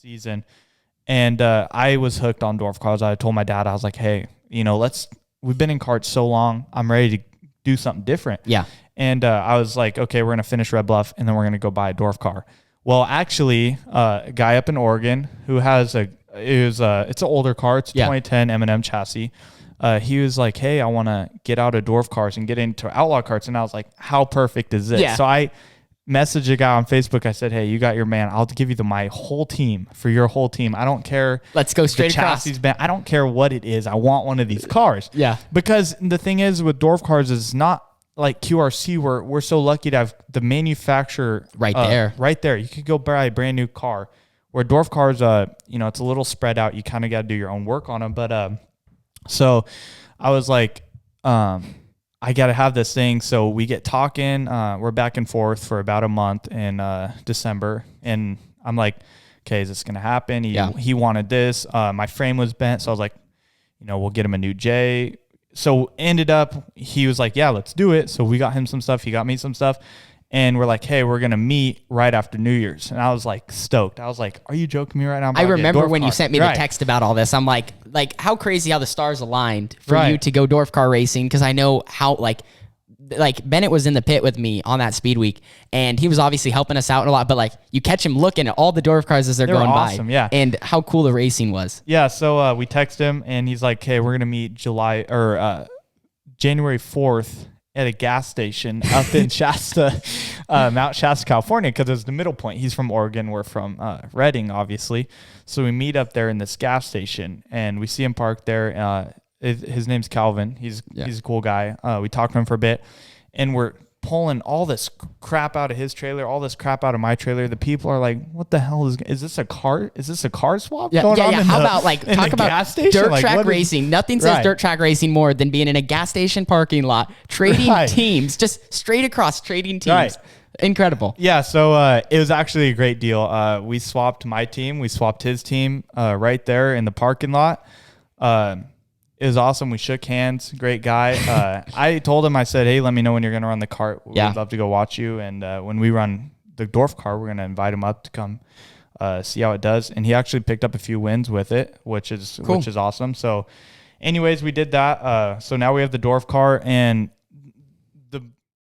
season. And I was hooked on dwarf cars. I told my dad, I was like, hey, we've been in karts so long. I'm ready to do something different. Yeah. And I was like, okay, we're going to finish Red Bluff and then we're going to go buy a dwarf car. Well, actually, a guy up in Oregon who has it's an older car. It's a 2010 M&M chassis. He was like, hey, I want to get out of dwarf cars and get into outlaw carts. And I was like, how perfect is this? Yeah. So I messaged a guy on Facebook. I said, hey, you got your man. I'll give you my whole team for your whole team. I don't care. Let's go straight across. I don't care what it is. I want one of these cars. Yeah. Because the thing is with dwarf cars is not like QRC, where we're so lucky to have the manufacturer right there. Right there. You could go buy a brand new car. Where dwarf cars, it's a little spread out. You kind of got to do your own work on them. But so I was like, I got to have this thing. So we get talking. We're back and forth for about a month in December. And I'm like, okay, is this going to happen? He wanted this. My frame was bent. So I was like, we'll get him a new J. So ended up, he was like, yeah, let's do it. So we got him some stuff. He got me some stuff. And we're like, hey, we're going to meet right after New Year's. And I was like stoked. I was like, are you joking me right now? I remember when you sent me the text about all this. I'm like how crazy how the stars aligned for you to go dwarf car racing. Because I know how like Bennett was in the pit with me on that speed week. And he was obviously helping us out a lot. But you catch him looking at all the dwarf cars as they're going awesome, by. Yeah. And how cool the racing was. Yeah. So we text him and he's like, hey, we're going to meet January 4th at a gas station up in Shasta, Mount Shasta, California, because it's the middle point. He's from Oregon. We're from Redding, obviously. So we meet up there in this gas station, and we see him parked there. His name's Calvin. He's a cool guy. We talked to him for a bit, and we're pulling all this crap out of his trailer, all this crap out of my trailer. The people are like, what the hell is this a car? Is this a car swap going on? Yeah. How about talk about gas station? Dirt track racing? Nothing says dirt track racing more than being in a gas station parking lot, trading teams, just straight across trading teams. Right. Incredible. Yeah. So it was actually a great deal. We swapped my team. We swapped his team right there in the parking lot. It was awesome. We shook hands. Great guy. I told him, I said, hey, let me know when you're going to run the kart. We'd love to go watch you. And when we run the dwarf car, we're going to invite him up to come see how it does. And he actually picked up a few wins with it, which is awesome. So anyways, we did that. So now we have the dwarf car, and